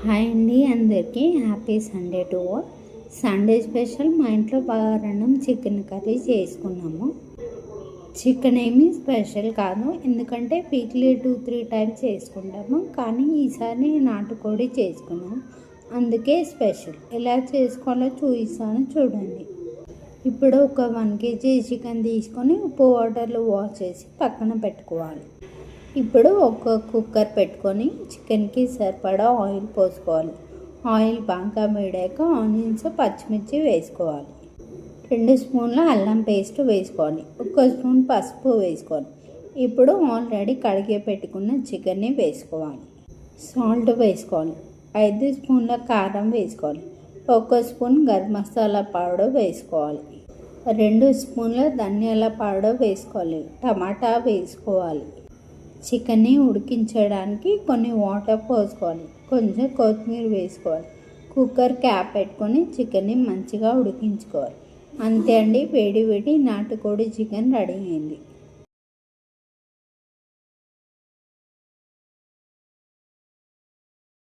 Hi అండి, అందరికీ happy Sunday to all. Sunday special మా ఇంట్లో బగారన్నం చికెన్ కర్రీ చేసుకున్నాము. చికెన్ ఏమీ స్పెషల్ కాదు, ఎందుకంటే వీక్లీ 2-3 టైమ్స్ చేసుకుంటాము. కానీ ఈసారి నాటుకోడి చేసుకున్నాం, అందుకే స్పెషల్. ఎలా చేసుకోవాలో చూపిస్తాను, చూడండి. ఇప్పుడు ఒక 1 kg చికెన్ తీసుకొని ఉప్పు వాటర్లో వాష్ చేసి పక్కన పెట్టుకోవాలి. ఇప్పుడు ఒక కుక్కర్ పెట్టుకొని చికెన్కి సరిపడా ఆయిల్ పోసుకోవాలి. ఆయిల్ బాగా వేడాక ఆనియన్స్, పచ్చిమిర్చి వేసుకోవాలి. 2 స్పూన్ల అల్లం పేస్ట్ వేసుకోవాలి. 1 స్పూన్ పసుపు వేసుకోవాలి. ఇప్పుడు ఆల్రెడీ కడిగి పెట్టుకున్న చికెన్ని వేసుకోవాలి. సాల్ట్ వేసుకోవాలి. 5 స్పూన్ల కారం వేసుకోవాలి. 1 స్పూన్ గరం మసాలా పౌడర్ వేసుకోవాలి. 2 స్పూన్ల ధనియాల పౌడర్ వేసుకోవాలి. టమాటా వేసుకోవాలి. చికెన్ని ఉడికించడానికి కొన్ని వాటర్ పోసుకోవాలి. కొంచెం కొత్తిమీర వేసుకోవాలి. కుక్కర్ క్యాప్ పెట్టుకొని చికెన్ని మంచిగా ఉడికించుకోవాలి. అంతే అండి, వేడి వేడి నాటుకోడి చికెన్ రెడీ అయింది.